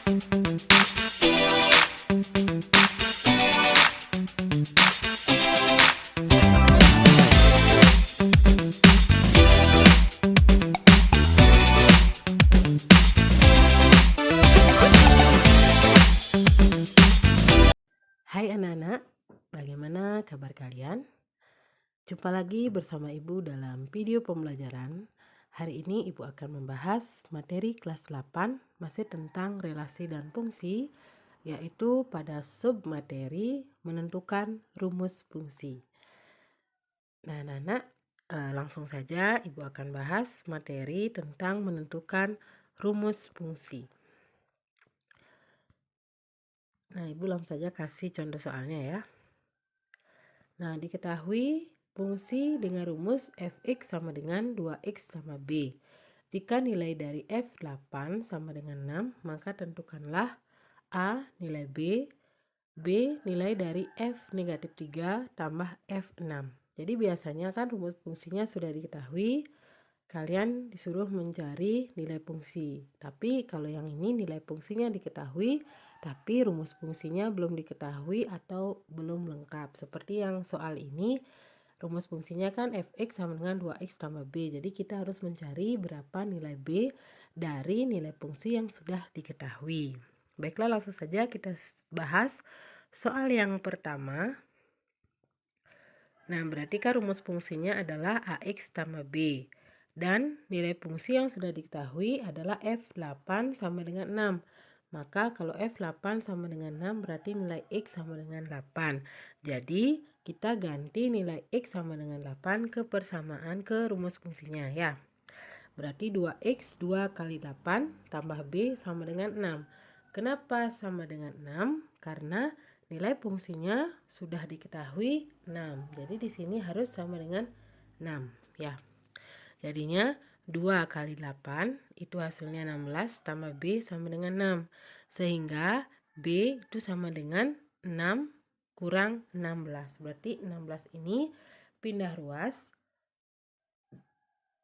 Hai anak-anak, bagaimana kabar kalian? Jumpa lagi bersama Ibu dalam video pembelajaran. Hari ini Ibu akan membahas materi kelas 8 masih tentang relasi dan fungsi, yaitu pada submateri menentukan rumus fungsi. Nah anak-anak, langsung saja Ibu akan bahas materi tentang menentukan rumus fungsi. Nah, Ibu langsung saja kasih contoh soalnya ya. Nah, diketahui fungsi dengan rumus fx sama dengan 2x sama b. Jika nilai dari f8 sama dengan 6, maka tentukanlah a nilai b, b nilai dari f negatif 3 tambah f6. Jadi biasanya kan rumus fungsinya sudah diketahui, kalian disuruh mencari nilai fungsi. Tapi kalau yang ini nilai fungsinya diketahui, tapi rumus fungsinya belum diketahui atau belum lengkap. Seperti yang soal ini, rumus fungsinya kan fx sama dengan 2x tambah b. Jadi kita harus mencari berapa nilai b dari nilai fungsi yang sudah diketahui. Baiklah, langsung saja kita bahas soal yang pertama. Nah, berarti kan rumus fungsinya adalah ax tambah b. Dan nilai fungsi yang sudah diketahui adalah f8 sama dengan 6. Maka kalau f8 sama dengan 6 berarti nilai x sama dengan 8. Jadi kita ganti nilai x sama dengan 8 ke persamaan ke rumus fungsinya ya. Berarti 2x 2 kali 8 tambah b sama dengan 6. Kenapa sama dengan 6? Karena nilai fungsinya sudah diketahui 6. Jadi di sini harus sama dengan 6 ya. Jadinya 2 kali 8 itu hasilnya 16 tambah B sama dengan 6. Sehingga B itu sama dengan 6 kurang 16. Berarti 16 ini pindah ruas.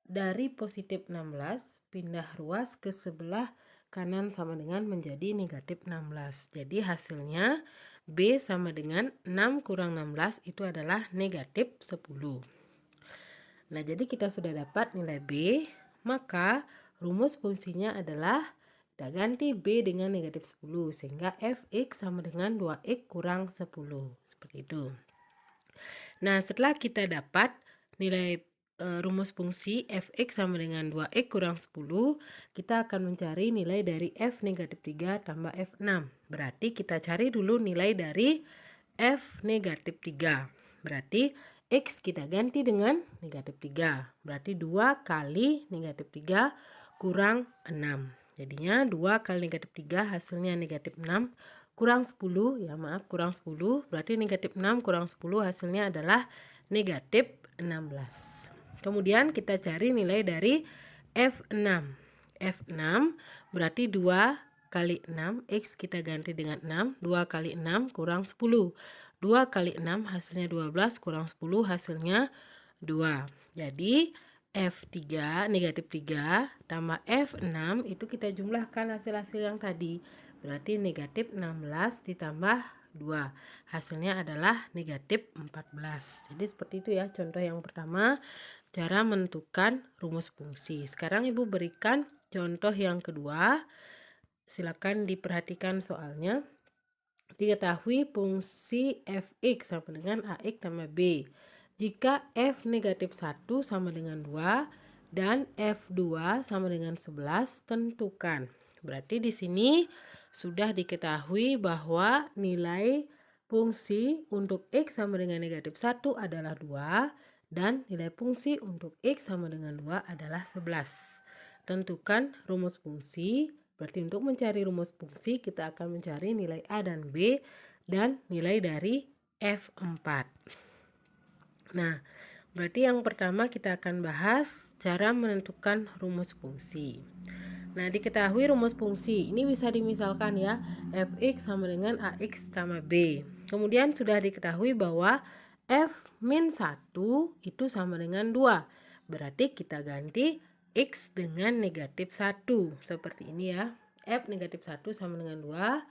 Dari positif 16 pindah ruas ke sebelah kanan sama dengan menjadi negatif 16. Jadi hasilnya B sama dengan 6 kurang 16 itu adalah negatif 10. Nah, jadi kita sudah dapat nilai B, maka rumus fungsinya adalah kita ganti B dengan negatif 10, sehingga fx sama dengan 2x kurang 10. Seperti itu. Nah, setelah kita dapat nilai rumus fungsi fx sama dengan 2x kurang 10, kita akan mencari nilai dari f negatif 3 tambah f6. Berarti kita cari dulu nilai dari f negatif 3. Berarti x kita ganti dengan negatif 3. Berarti 2 kali negatif 3 kurang 6. Jadinya 2 kali negatif 3 hasilnya negatif 6 kurang 10. Ya maaf, kurang 10. Berarti negatif 6 kurang 10 hasilnya adalah negatif 16. Kemudian kita cari nilai dari f6. F6 berarti 2 kali 6, x kita ganti dengan 6, 2 kali 6 kurang 10. 2 kali 6 hasilnya 12 kurang 10 hasilnya 2. Jadi F3 negatif 3 tambah F6 itu kita jumlahkan hasil-hasil yang tadi. Berarti negatif 16 ditambah 2. Hasilnya adalah negatif 14. Jadi seperti itu ya contoh yang pertama, cara menentukan rumus fungsi. Sekarang Ibu berikan contoh yang kedua. Silakan diperhatikan soalnya. Diketahui fungsi fx sama dengan ax tambah b. Jika f negatif 1 sama dengan 2 dan f2 sama dengan 11, tentukan. Berarti di sini sudah diketahui bahwa nilai fungsi untuk x sama dengan negatif 1 adalah 2 dan nilai fungsi untuk x sama dengan 2 adalah 11. Tentukan rumus fungsi. Berarti untuk mencari rumus fungsi kita akan mencari nilai A dan B dan nilai dari F4. Nah, berarti yang pertama kita akan bahas cara menentukan rumus fungsi. Nah, diketahui rumus fungsi ini bisa dimisalkan ya, fx sama dengan ax sama b. Kemudian sudah diketahui bahwa f-1 itu sama dengan 2. Berarti kita ganti x dengan negatif 1. Seperti ini ya. F negatif 1 sama dengan 2,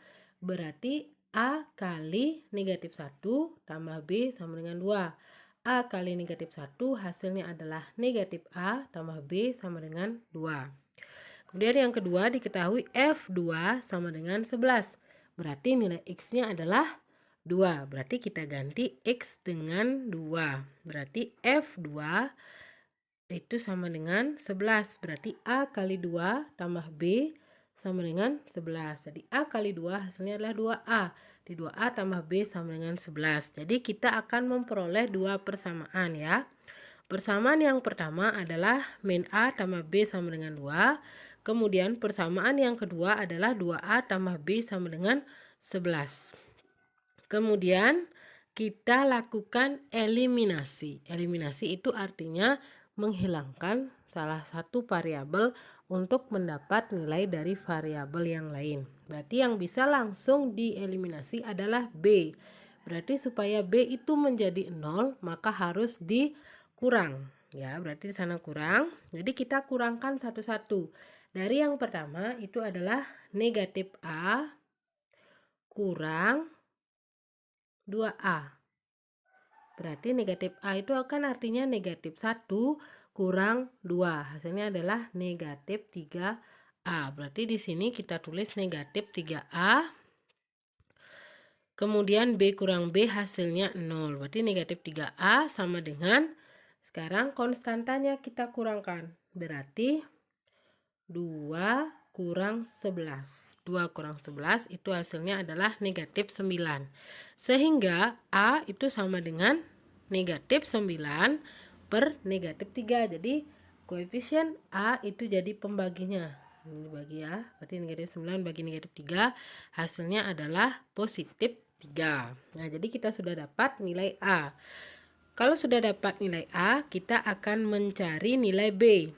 berarti A kali negatif 1 tambah B sama dengan 2. A kali negatif 1 hasilnya adalah negatif A tambah B sama dengan 2. Kemudian yang kedua diketahui F2 sama dengan 11. Berarti nilai X-nya adalah 2. Berarti kita ganti X dengan 2. Berarti F2 itu sama dengan 11. Berarti A kali 2 tambah B sama dengan 11. Jadi A kali 2 hasilnya adalah 2A. Di 2A tambah B sama dengan 11. Jadi kita akan memperoleh dua persamaan ya. Persamaan yang pertama adalah min A tambah B sama dengan 2. Kemudian persamaan yang kedua adalah 2A tambah B sama dengan 11. Kemudian kita lakukan eliminasi. Eliminasi itu artinya menghilangkan salah satu variabel untuk mendapat nilai dari variabel yang lain. Berarti yang bisa langsung dieliminasi adalah B. Berarti supaya B itu menjadi 0 maka harus dikurang. Ya, berarti di sana kurang. Jadi kita kurangkan satu-satu. Dari yang pertama itu adalah negatif A kurang 2A. Berarti negatif A itu akan artinya negatif 1 kurang 2. Hasilnya adalah negatif 3A. Berarti di sini kita tulis negatif 3A. Kemudian B kurang B hasilnya 0. Berarti negatif 3A sama dengan, sekarang konstantanya kita kurangkan. Berarti 2 kurang 11. 2 kurang 11 itu hasilnya adalah negatif 9. Sehingga A itu sama dengan negatif 9 per negatif 3. Jadi koefisien A itu jadi pembaginya. Ini bagi ya, berarti negatif 9 bagi negatif 3 hasilnya adalah positif 3. Nah, jadi kita sudah dapat nilai A. Kalau sudah dapat nilai A, kita akan mencari nilai B.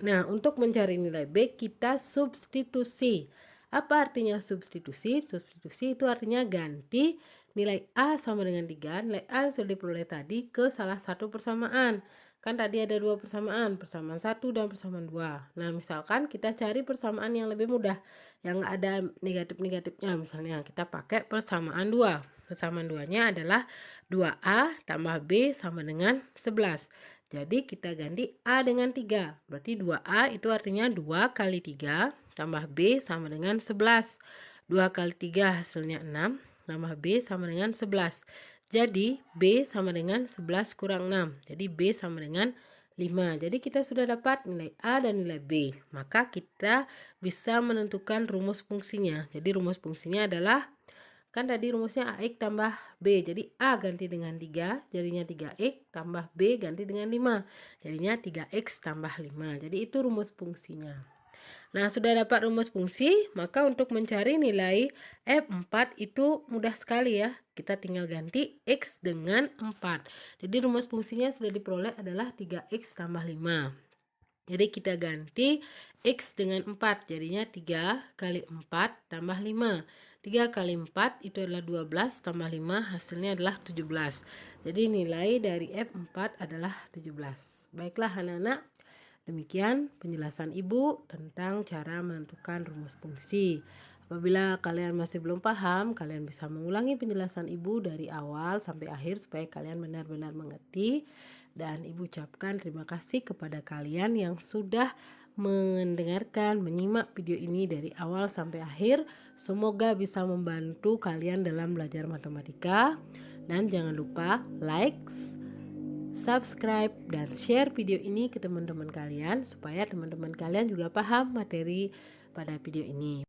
Nah, untuk mencari nilai B, kita substitusi. Apa artinya substitusi? Substitusi itu artinya ganti nilai A sama dengan 3. Nilai A sudah diperoleh tadi ke salah satu persamaan. Kan tadi ada dua persamaan, persamaan 1 dan persamaan 2. Nah, misalkan kita cari persamaan yang lebih mudah, yang ada negatif-negatifnya. Misalnya kita pakai persamaan 2. Persamaan 2-nya adalah 2A tambah B sama dengan 11. Jadi kita ganti A dengan 3. Berarti 2A itu artinya 2 kali 3 tambah B sama dengan 11. 2 kali 3 hasilnya 6 tambah B sama dengan 11. Jadi B sama dengan 11 kurang 6. Jadi B sama dengan 5. Jadi kita sudah dapat nilai A dan nilai B. Maka kita bisa menentukan rumus fungsinya. Jadi rumus fungsinya adalah, kan tadi rumusnya AX tambah B. Jadi A ganti dengan 3, jadinya 3X tambah B ganti dengan 5. Jadinya 3X tambah 5. Jadi itu rumus fungsinya. Nah, sudah dapat rumus fungsi, maka untuk mencari nilai F4 itu mudah sekali ya. Kita tinggal ganti X dengan 4. Jadi rumus fungsinya sudah diperoleh adalah 3X tambah 5. Jadi kita ganti X dengan 4, jadinya 3 kali 4 tambah 5. 3 kali 4 itu adalah 12 tambah 5 hasilnya adalah 17. Jadi nilai dari F4 adalah 17. Baiklah anak-anak, demikian penjelasan Ibu tentang cara menentukan rumus fungsi. Apabila kalian masih belum paham, kalian bisa mengulangi penjelasan Ibu dari awal sampai akhir supaya kalian benar-benar mengerti. Dan Ibu ucapkan terima kasih kepada kalian yang sudah mendengarkan, menyimak video ini dari awal sampai akhir. Semoga bisa membantu kalian dalam belajar matematika. Dan jangan lupa like, subscribe, dan share video ini ke teman-teman kalian supaya teman-teman kalian juga paham materi pada video ini.